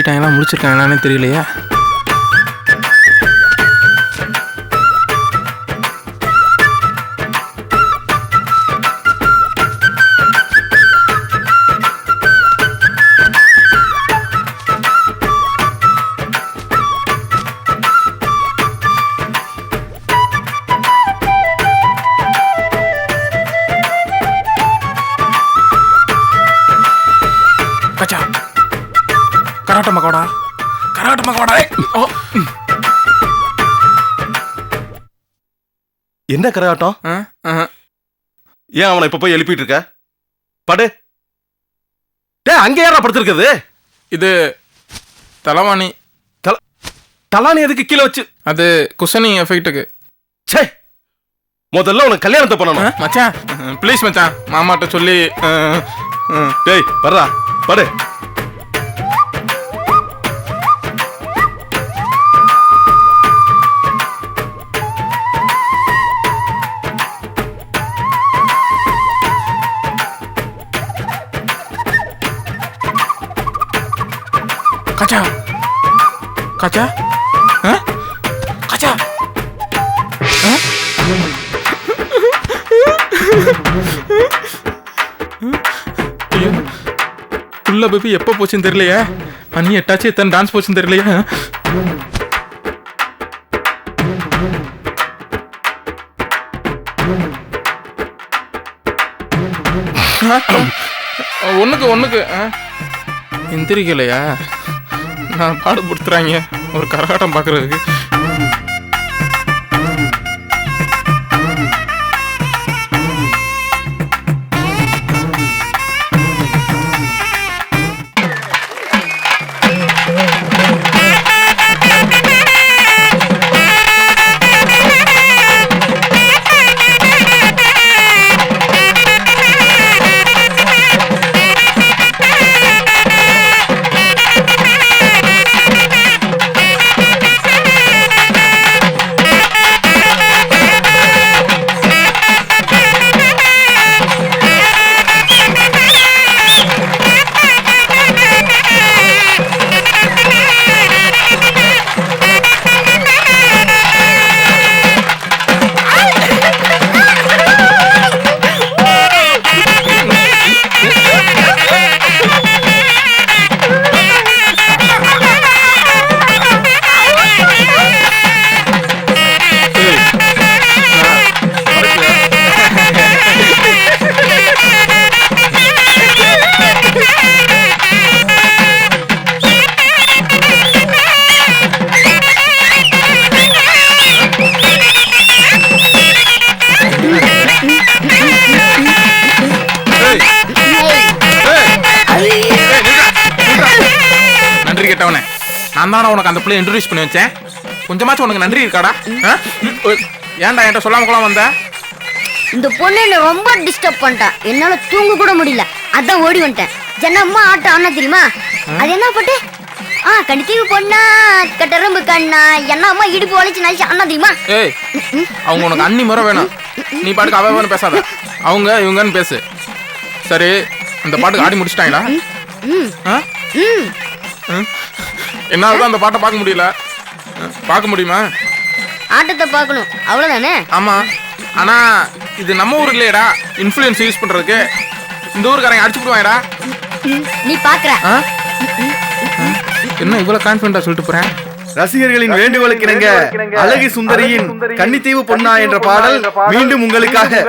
தூங்கிட்டாங்களா முடிச்சிருக்காங்களான்னு தெரியலையா. கச்சா கராட்ட மகோடா கராட்ட மகோடா. என்ன கரகாட்டம்? ஏன் அவனை இப்ப போய் எழுப்பிட்டு இருக்க? படு. அங்க யாரா படுத்திருக்குது? இது தலவாணி. தலானி எதுக்கு கீழே வச்சு? அது குஷனிங் எஃபெக்ட்டுக்கு. சே, முதல்ல உனக்கு கல்யாணத்தை பண்ணணும். மச்சான் ப்ளீஸ் மச்சான், மாமாட்ட சொல்லி. டேய் வர்றா, படு. கச்சா கச்சா கச்சா. உள்ள பேபி எப்போ போச்சுன்னு தெரியலையா. மணி 8 ஆச்சு, எத்தனை டான்ஸ் போச்சுன்னு தெரியலையா. ஒண்ணுக்கு எந்திரிக்கலையா? நான் பாடுபடுத்துறாங்க ஒரு கரகாட்டம் பார்க்கறதுக்கு. நான் தானே உனக்கு அந்த பிள்ளை இன்ட்ரோடியூஸ் பண்ணி வச்சேன். கொஞ்சமாச்சும் உனக்கு நன்றி இருக்காடா? ஏன்டா என்கிட்ட சொல்லாம கூட வந்த? இந்த பொண்ணு என்ன ரொம்ப டிஸ்டர்ப் பண்ணிட்டா. என்னால தூங்க கூட முடியல. அதான் ஓடி வந்துட்டேன். ஜனம்மா ஆட்டம் ஆனா தெரியுமா? அது என்ன பாட்டு? கண்டித்தீவு பொண்ணா கட்டரம்பு கண்ணா என்ன அம்மா இடுப்பு வளைச்சு நடிச்சு அண்ணா தெரியுமா? ஏய், அவங்க உனக்கு அண்ணி முறை வேணும். நீ பாட்டுக்கு அவன்னு பேசாத. அவங்க இவங்கன்னு பேசு. சரி, அந்த பாட்டுக்கு ஆடி முடிச்சிட்டாங்களா? என்னால அந்த பாட்டை பார்க்க முடியல. பார்க்க முடியுமா? ஆட்டத்தை பார்க்கணும், அவ்வளவுதானே? ஆமா, ஆனா இது நம்ம ஊர் இல்லையடா. இன்ஃப்ளூயன்ஸ் யூஸ் பண்றதுக்கு இந்த ஊருக்காரங்க அடிச்சு போடுவாங்கடா. நீ பாக்குற என்ன இவ்வளவு கான்ஃபிடண்டா சொல்லிட்டு போறேன்? ரசிகர்களின் வேண்டுகோளுக்கு இணங்க அழகு சுந்தரியின் கன்னித்தீவு பொன்னா என்ற பாடல் மீண்டும் உங்களுக்காக.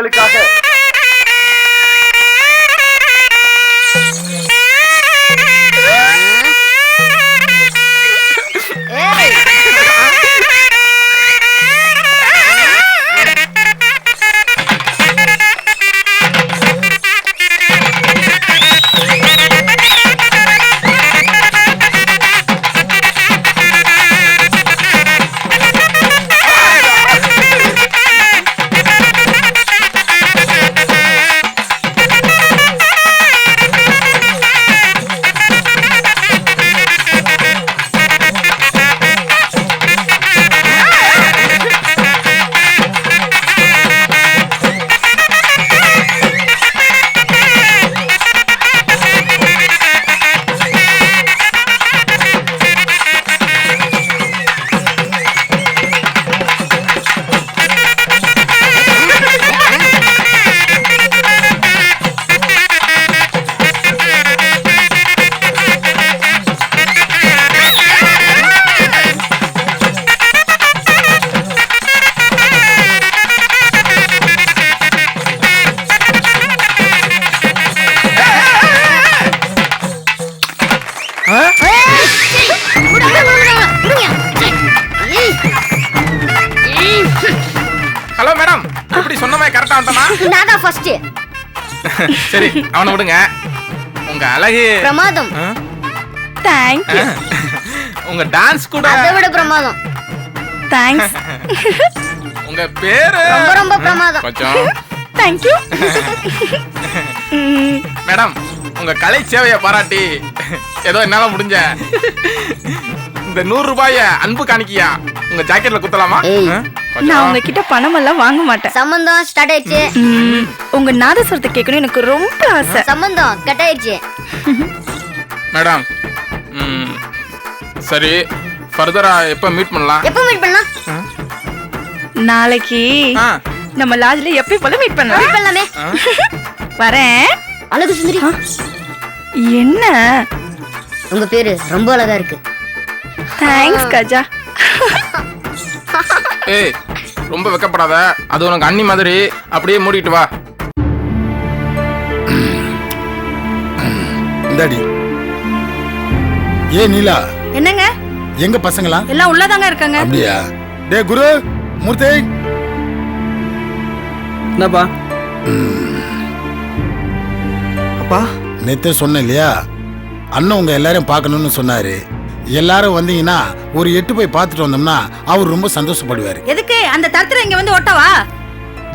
மாட்டானா? நான் தான் ஃபர்ஸ்ட். சரி அவனை விடுங்க. உங்க அழகு பிரமாதம். Thank you. உங்க டான்ஸ் கூட அதை விட பிரமாதம். தேங்க்ஸ். உங்க பேரு ரொம்ப ரொம்ப பிரமாதம். கொஞ்சம் தேங்க் யூ. மேடம் உங்க கலை சேவையை பாராட்டி ஏதோ என்னால முடிஞ்ச இந்த 100 ரூபாய அன்பு காணிக்கையா உங்க ஜாக்கெட்ல குத்தலாமா? ஏய். நான் உங்ககிட்ட பணம் எல்லாம் வாங்க மாட்டேன். சம்பந்தம் ஸ்டார்ட் ஆயிடுச்சு. உங்க நாதஸ்வரத்தை கேட்கணும் எனக்கு ரொம்ப ஆசை. சம்பந்தம் கட் ஆயிடுச்சு. மேடம் சரி ஃபர்தரா எப்ப மீட் பண்ணலாம்? எப்ப மீட் பண்ணலாம்? நாளைக்கு ஆ, நம்ம லாட்ஜ்ல எப்பயும் போல மீட் மீட் பண்ணலாம். பண்ணலாமே. வரேன். அழகு சுந்தரி, என்ன? உங்க பேரு ரொம்ப அழகா இருக்கு. தேங்க்ஸ் கஜா. ஏய் ரொம்ப வெக்கப்படாத. அது உனக்கு அண்ணி மாதிரி. அப்படியே மூடிட்டு வா. இந்தாடி. ஏ நீலா, என்னங்க? எங்க பசங்களா? எல்லாம் உள்ளதாங்க இருக்காங்க. அப்படியா? டே குரு, மூர்த்தி. என்னப்பா? அப்பா நேத்தே சொன்னேன் இல்லையா, அண்ணன் உங்க எல்லாரையும் பார்க்கணும்னு சொன்னாரு. எல்லாரும் வந்தீங்கன்னா ஒரு 8 போய் பார்த்துட்டு வந்தோம்னா அவர் ரொம்ப சந்தோஷப்படுவாரு. எதுக்கு அந்த தரத்துல இங்க வந்து ஒட்டவா?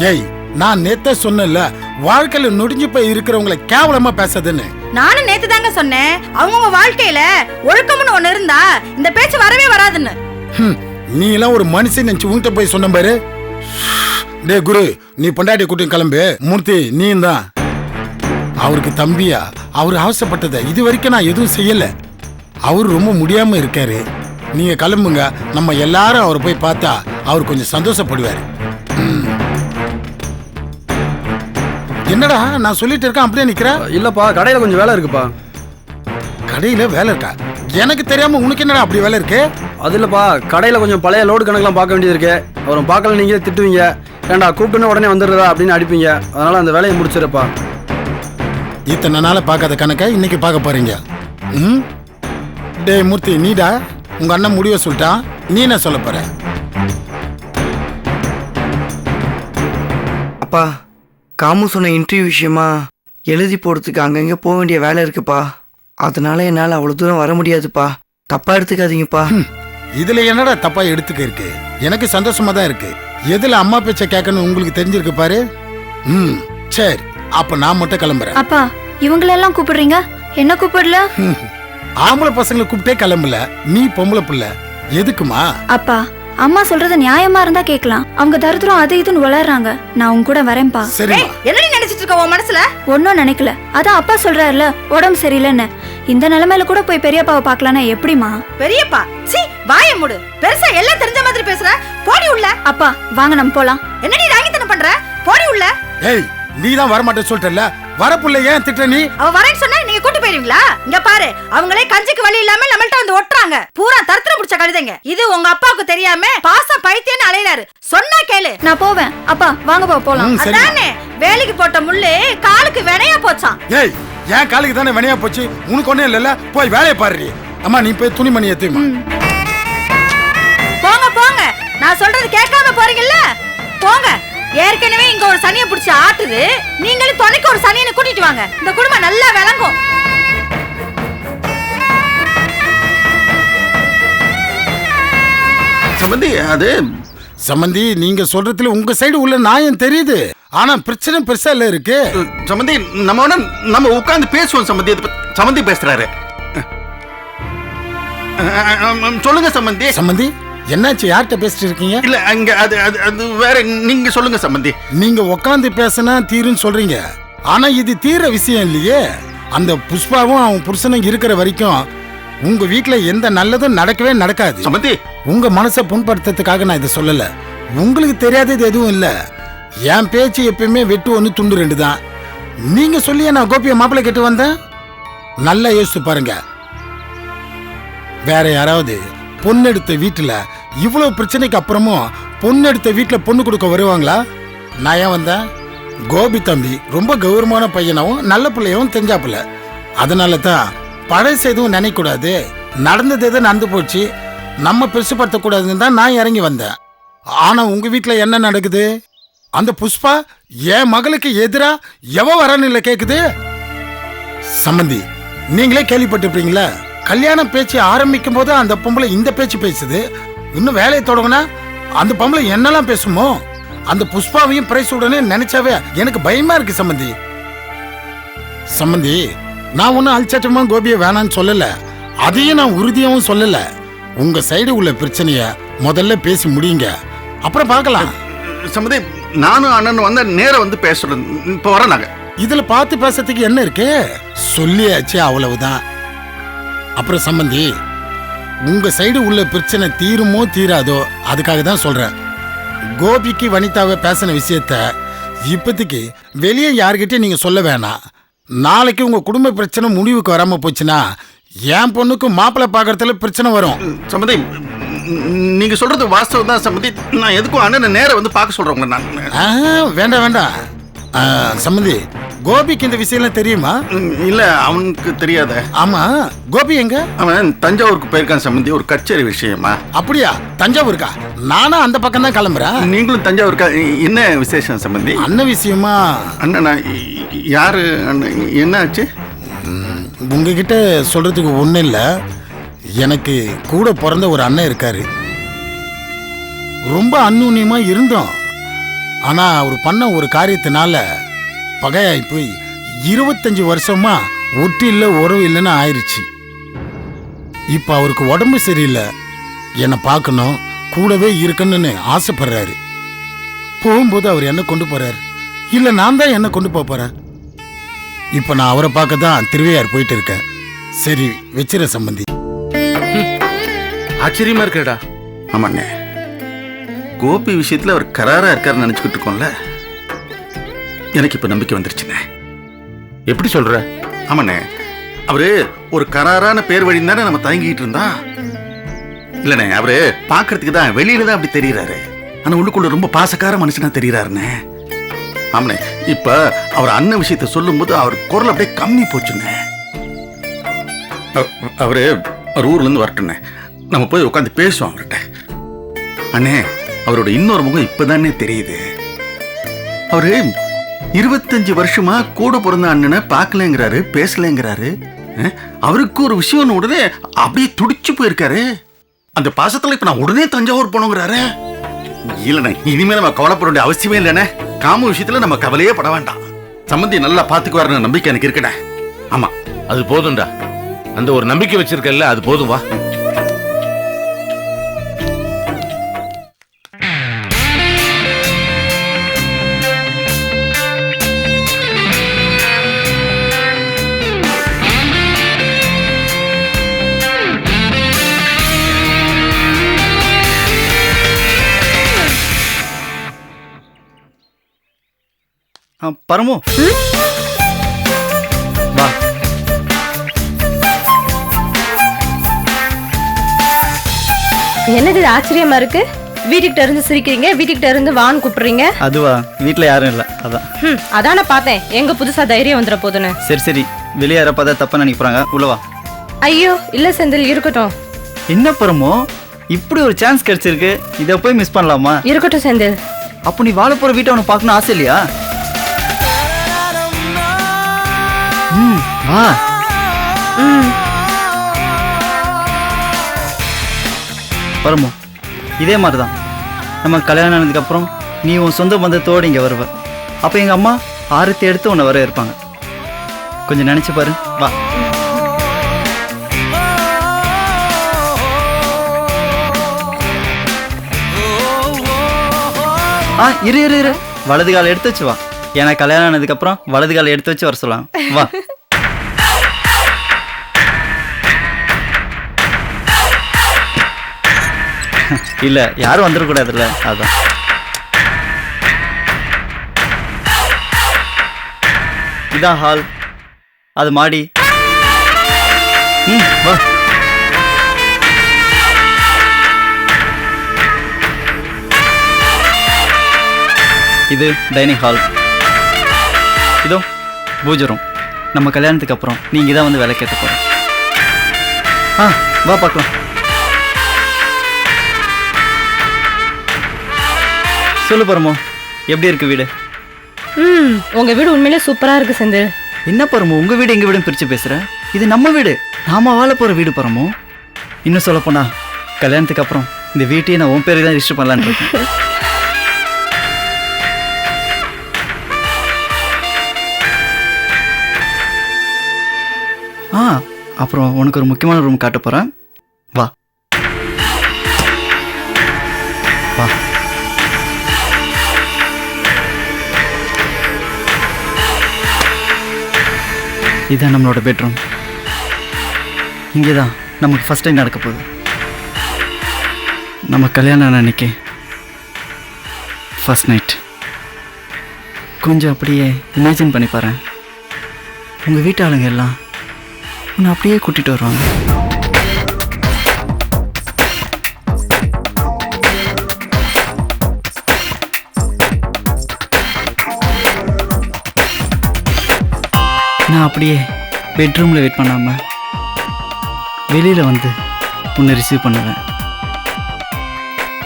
ஏய், நான் நேத்தே சொன்னேன்ல, வாழ்க்கையில நொடிஞ்சு போய் இருக்கிறவங்களை கேவலமா பேசாதுன்னு. நானும் நேத்து தாங்க சொன்னேன், அவங்கவுங்க வாழ்க்கையில ஒழுக்கம்னு ஒண்ணு இருந்தா இந்த பேச்சு வரவே வராதுன்னு. நீ எல்லாம் ஒரு மனுஷன் நினைச்சு உன்கிட்ட போய் சொன்ன பாரு. டே குரு, நீ பொண்டாட்டி கூட்டி கிளம்பு. மூர்த்தி நீ தான் அவருக்கு தம்பியா. அவர் ஆசைப்பட்டதை இது வரைக்கும் நான் எதுவும் செய்யல. அவர் ரொம்ப முடியாம இருக்காரு. நீங்க கிளம்புங்க. நம்ம எல்லாரும் அவரை போய் பார்த்தா அவர் கொஞ்சம் சந்தோஷப்படுவாரு. என்னடா நான் சொல்லிட்டு இருக்கேன் அப்படியே நிக்கிற? இல்லப்பா, கடையில கொஞ்சம் வேலை இருக்குப்பா. கடையில வேலை இருக்கா? எனக்கு தெரியாம உனக்கு என்னடா அப்படி வேலை இருக்கு? அது இல்லப்பா, கடையில கொஞ்சம் பழைய லோடு கணக்கெல்லாம் பார்க்க வேண்டியது இருக்கு. அவரும் பார்க்கல நீங்களே திட்டுவீங்க. ஏண்டா கூப்பிட்டுன்னு உடனே வந்துடுறதா அப்படின்னு அடிப்பீங்க. அதனால அந்த வேலையை முடிச்சிருப்பா. இத்தனை நாள பார்க்காத கணக்கை இன்னைக்கு பார்க்க போறீங்க. டேய் மூர்த்தி, நீடா உங்க அண்ணன் முடிவை சொல்லிட்டான். நீ என்ன சொல்ல போற? அப்பா, காமு சொன்ன இன்டர்வியூ விஷயமா எழுதி போடுறதுக்கு அங்கங்கே போக வேண்டிய வேலை இருக்குப்பா. அதனால என்னால் அவ்வளோ தூரம் வர முடியாதுப்பா. தப்பா எடுத்துக்காதீங்கப்பா. இதுல என்னடா தப்பா எடுத்துக்க இருக்கு? எனக்கு சந்தோஷமா தான் இருக்கு. எதுல அம்மா பேச்ச கேட்கணும் உங்களுக்கு தெரிஞ்சிருக்கு பாரு. சரி, அப்ப நான் மட்டும் கிளம்புறேன். அப்பா, இவங்களெல்லாம் கூப்பிடுறீங்க, என்ன கூப்பிடல? ஆம்பளை பசங்களை கூப்பிட்டே கிளம்பல, நீ பொம்பளை பிள்ளை எதுக்குமா? அப்பா, அம்மா சொல்றது நியாயமா இருந்தா கேட்கலாம். அவங்க தரித்திரம் அது இதுன்னு வளர்றாங்க. நான் உங்க கூட வரேன்பா. சரிம்மா. என்னடி நினைச்சிட்டு இருக்க உன் மனசுல? ஒன்னும் நினைக்கல. அதான் அப்பா சொல்றாருல உடம்பு சரியில்லைன்னு. இந்த நிலைமையில கூட போய் பெரியப்பாவை பார்க்கலான்னா எப்படிமா? பெரியப்பா சீ, வாய மூடு. பெருசா எல்லாம் தெரிஞ்ச மாதிரி பேசுற. போடி உள்ள. அப்பா வாங்க நம்ம போலாம். என்னடி ராங்கித்தனம் பண்ற? போடி உள்ள. ஏய், நீ தான் வரமாட்டேன்னு சொல்லிட்டல, வரப்புள்ள ஏன் திட்ட நீ? அவ வரேன்னு சொன்னா நீங்க கூட்டி போயிருவீங்களா? இங்க பாரு, அவங்களே கஞ்சிக்கு வழி இல்லாம நம்மள்ட்ட வந்து ஒட்டுறாங்க. பூரா தரத்துல புடிச்ச கழுதைங்க. இது உங்க அப்பாவுக்கு தெரியாம பாசம் பைத்தியன்னு அலையறாரு. சொன்னா கேளு. நான் போவேன். அப்பா வாங்கப்பா போலாம். அதானே வேலைக்கு போட்ட முள்ளு காலுக்கு வினையா போச்சான். ஏய், என் காலுக்கு தானே வினையா போச்சு, உனக்கு ஒண்ணே இல்ல. போய் வேலையை பாரு. அம்மா நீ போய் துணிமணி ஏத்துமா. போங்க போங்க, நான் சொல்றது கேட்காம போறீங்கல்ல, போங்க. ஏற்கனவே இங்க ஒரு சனியை பிடிச்சு ஆட்டுது. நீங்களும் துணைக்கு ஒரு சனியனை கூட்டிட்டு வாங்க. இந்த குடும்பம் நல்லா விளங்கும். சம்பந்தி, அது சம்பந்தி, நீங்க சொல்றதுல உங்க சைடு உள்ள நியாயம் தெரியுது. ஆனா பிரச்சனை பெருசா இல்ல இருக்கு. சம்பந்தி, நம்ம உட்கார்ந்து பேசுவோம். சம்பந்தி, சம்பந்தி பேசுறாரு. சொல்லுங்க சம்பந்தி. சம்பந்தி, என்னாச்சு? யார்கிட்ட பேசிட்டு இருக்கீங்க? இல்ல, அங்க அது அது அது வேற. நீங்க சொல்லுங்க சம்பந்தி. நீங்க உட்காந்து பேசினா தீருன்னு சொல்றீங்க. ஆனா இது தீர விஷயம் இல்லையே. அந்த புஷ்பாவும் அவன் புருஷனும் இருக்கிற வரைக்கும் உங்க வீட்டுல எந்த நல்லதும் நடக்கவே நடக்காது. சம்பந்தி, உங்க மனசை புண்படுத்துறதுக்காக நான் இதை சொல்லல. உங்களுக்கு தெரியாதது எதுவும் இல்ல. என் பேச்சு எப்பயுமே வெட்டு ஒன்று துண்டு 2 தான். நீங்க சொல்லியே நான் கோபிய மாப்பிள்ளை கேட்டு வந்தேன். நல்லா யோசிச்சு பாருங்க. வேற யாராவது பொண்ணெடுத்த வீட்டுல இவ்வளவு பிரச்சனைக்கு அப்புறமும் பொண்ணெடுத்த வீட்டுல பொண்ணு கொடுக்க வருவாங்களா? நான் ஏன் வந்தேன்? கோபி தம்பி ரொம்ப கௌரவமான பையனாவும் நல்ல பிள்ளையும் தெரிஞ்சாப்புல. அதனால தான் பழசு எதுவும் நினைக்கூடாது, நடந்தது எதுவும் நடந்து போச்சு, நம்ம பெருசுப்படுத்தக்கூடாதுன்னு தான் நான் இறங்கி வந்தேன். ஆனா உங்க வீட்டுல என்ன நடக்குது? அந்த புஷ்பா என் மகளுக்கு எதிரா எவ வரன்னு இல்ல கேக்குது. சம்பந்தி, நீங்களே கேள்விப்பட்டிருப்பீங்களா? கல்யாண பேச்சு ஆரம்பிக்கும் போது அந்த பொம்பளை இந்த பேச்சு பேசுது. இன்னும் வேலையை தொடங்கினா அந்த பொம்பளை என்னெல்லாம் பேசுமோ? அந்த புஷ்பாவையும் பிரைஸ் உடனே நினைச்சாவே எனக்கு பயமா இருக்கு சம்பந்தி. சம்பந்தி, நான் ஒன்னும் அல்சட்டமா கோபியை வேணான்னு சொல்லல, அதையும் நான் உறுதியாவும் சொல்லல. உங்க சைடு உள்ள பிரச்சனைய முதல்ல பேசி முடியுங்க, அப்புறம் பார்க்கலாம். சம்பந்தி, நானும் அண்ணன் வந்தா நேர வந்து பேசுறேன். இப்ப வர நாங்க இதுல பார்த்து பேசுறதுக்கு என்ன இருக்கு? சொல்லியாச்சு, அவ்வளவுதான். அப்புறம் சம்பந்தி, உங்க சைடு உள்ள பிரச்சனை தீருமோ தீராதோ அதுக்காக தான் சொல்றேன். கோபிக்கு வனிதாவை பேசின விஷயத்த இப்போதைக்கு வெளியே யார்கிட்டயும் நீங்க சொல்ல வேணாம். நாளைக்கு உங்க குடும்ப பிரச்சனை முடிவுக்கு வராம போச்சுன்னா என் பொண்ணுக்கு மாப்பிள்ளை பார்க்கறதுல பிரச்சனை வரும். சம்பந்தி, நீங்க சொல்றது வாஸ்தவம் தான் சம்பந்தி. நான் எதுக்கும் அண்ணனை நேர வந்து பார்க்க சொல்றேன். நான் வேண்டாம் வேண்டாம். சம்பந்தி, கோபிக்கு இந்த விஷயம் தெரியுமா? இல்ல, அவனுக்கு தெரியாத. ஆமா, கோபி எங்க? அவன் தஞ்சாவூருக்கு போயிருக்கான் சம்பந்தி, ஒரு கச்சேரி விஷயமா. அப்படியா? தஞ்சாவூருக்கா? நானும் அந்த பக்கம் தான் கிளம்புறேன். நீங்களும் தஞ்சாவூருக்கா? என்ன விசேஷம் சம்பந்தி? அண்ணன் விஷயமா? அண்ணனா? யாரு அண்ணன்? என்ன ஆச்சு? உங்ககிட்ட சொல்றதுக்கு ஒண்ணும் இல்ல. எனக்கு கூட பிறந்த ஒரு அண்ணன் இருக்காரு. ரொம்ப அந்நுண்ணியமா இருந்தோம். ஆனா அவர் பண்ண ஒரு காரியத்தினால பகையாய் போய் 25 வருஷமா ஒட்டு இல்லை உறவு இல்லைன்னு ஆயிடுச்சு. இப்ப அவருக்கு உடம்பு சரியில்லை, என்னை பார்க்கணும், கூடவே இருக்கணும்னு ஆசைப்படுறாரு. போகும்போது அவர் என்ன கொண்டு போறாரு, இல்ல நான் தான் என்ன கொண்டு போறேன். இப்ப நான் அவரை பார்க்க தான் திருவையார் போயிட்டு இருக்கேன். சரி, வச்சிர சம்பந்தி. ஆச்சரியமா இருக்கேடா. ஆமாண்ணே, கோபி விஷயத்துல அவர் கராரா இருக்காருன்னு நினைச்சுக்கிட்டு இருக்கோம்ல, எனக்கு இப்ப நம்பிக்கை வந்துருச்சுண்ணே. எப்படி சொல்ற? ஆமாண்ணே, அவரு ஒரு கராரான பேர் வழி தானே நம்ம தயங்கிட்டு இருந்தா. இல்லண்ணே, அவரு பாக்குறதுக்கு தான் வெளியில தான் அப்படி தெரியறாரு, ஆனா உள்ளுக்குள்ள ரொம்ப பாசக்கார மனுஷனா தெரியறாருண்ணே. ஆமாண்ணே, இப்ப அவர் அண்ணன் விஷயத்த சொல்லும் போது அவர் குரல் அப்படியே கம்மி போச்சுண்ணே. அவரு ஊர்ல இருந்து வரட்டுண்ணே, நம்ம போய் உட்காந்து பேசுவோம் அவர்கிட்ட. அண்ணே, அவரோட இன்னொரு முகம் இப்பதானே தெரியுது. அவரு 25 வருஷமா கூட பிறந்த அண்ணனை பார்க்கலங்கிறாரு, பேசலங்கிறாரு. அவருக்கு ஒரு விஷயம் உடனே அப்படியே துடிச்சு போயிருக்காரு. அந்த பாசத்துல இப்ப நான் உடனே தஞ்சாவூர் போனோங்கிறாரு. இல்லண்ணே, இனிமே நம்ம கவலைப்பட வேண்டிய அவசியமே இல்லைண்ணே. காம விஷயத்துல நம்ம கவலையே பட வேண்டாம். சம்பந்தி நல்லா பாத்துக்குவாருன்னு நம்பிக்கை எனக்கு இருக்குண்ணே. ஆமா, அது போதும்டா. அந்த ஒரு நம்பிக்கை வச்சிருக்கல, அது போதும். வா. பரமோ, வா. என்னது இது ஆச்சரியமா இருக்கு? வீட்டுக்கிட்ட இருந்து சிரிக்கிறீங்க, வீட்டுக்கிட்ட இருந்து வான்னு கூப்பிடுறீங்க. அதுவா, வீட்ல யாரும் இல்ல, அதான். அதான பார்த்தேன், எங்க புதுசா தைரியம் வந்துட போதுன்னு. சரி சரி, வெளியே யாரை பார்த்தா தப்பா நினைக்கிறாங்க, உள்ளவா. ஐயோ இல்ல செந்தில், இருக்கட்டும். என்ன பரமோ, இப்படி ஒரு சான்ஸ் கிடைச்சிருக்கு, இதை போய் மிஸ் பண்ணலாமா? இருக்கட்டும் செந்தில். அப்போ நீ வாழ போற வீட்டை அவனை பார்க்கணும் ஆசை இல்லையா? வா. பரமோ, இதே மாதிரிதான் நம்ம கல்யாணம் ஆனதுக்கு அப்புறம் நீ உன் சொந்த பந்தத்தோடு இங்கே வருவ. அப்போ எங்கள் அம்மா ஆரத்தி எடுத்து உன்னை வர இருப்பாங்க. கொஞ்சம் நினைச்சு பாரு. வா. இரு இரு இரு, வலது காலை எடுத்து வச்சு வா. ஏன்னா கல்யாணம் ஆனதுக்கு அப்புறம் வலது காலை எடுத்து வச்சு வர சொல்லலாம். வா. இல்ல, யாரும் வந்துடக்கூடாதுல்ல, அதான். இதான் ஹால், அது மாடி. வா. இது டைனிங் ஹால், இதோ பூஜை ரூம். நம்ம கல்யாணத்துக்கு அப்புறம் நீங்க தான் வந்து விளக்கேற்ற போற. வா பார்க்கலாம். சொல்லு பரமோ, எப்படி இருக்கு வீடு? உங்க வீடு உண்மையிலே சூப்பரா இருக்கு செந்தில். என்ன பரமோ உங்க வீடு எங்க வீடுன்னு பிரிச்சு பேசுற? இது நம்ம வீடு, நாம வாழ போற வீடு பரமோ. இன்னும் சொல்ல போனா கல்யாணத்துக்கு அப்புறம் இந்த வீட்டையே நான் உன் பேருக்கு தான் ரிஜிஸ்டர் பண்ணலான்னு இருக்கேன். அப்புறம் உனக்கு ஒரு முக்கியமான ரூம் காட்ட போறேன், வா வா. இதுதான் நம்மளோட பெட்ரூம். இங்கே தான் நமக்கு ஃபர்ஸ்ட் டைம் நடக்க போகுது. நம்ம கல்யாணம் அன்னைக்கு ஃபர்ஸ்ட் நைட். கொஞ்சம் அப்படியே இமேஜின் பண்ணி பாரு, உங்கள் வீட்டு ஆளுங்க எல்லாம் உன்னை அப்படியே கூட்டிகிட்டு வருவாங்க. நான் அப்படியே பெட்ரூமில் வெயிட் பண்ணாமல் வெளியில் வந்து உன்னை ரிசீவ் பண்ணுவேன்.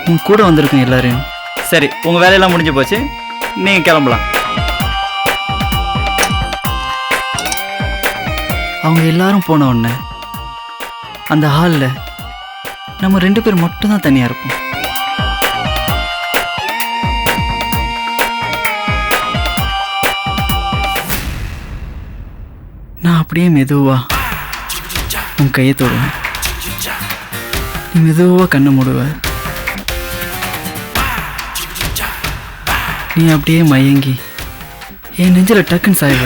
உன் கூட வந்திருக்கேன் எல்லாரையும். சரி, உங்கள் வேலையெல்லாம் முடிஞ்சு போச்சு, நீங்கள் கிளம்பலாம். அவங்க எல்லாரும் போன உடனே அந்த ஹாலில் நம்ம 2 பேர் மட்டும்தான் தனியாக இருப்போம். நான் அப்படியே மெதுவா உன் கையை தொடுவேன், நீ மெதுவாக கண்ணை மூடுவ, நீ அப்படியே மயங்கி என் நெஞ்சில் டக்குன்னு சாய்வ.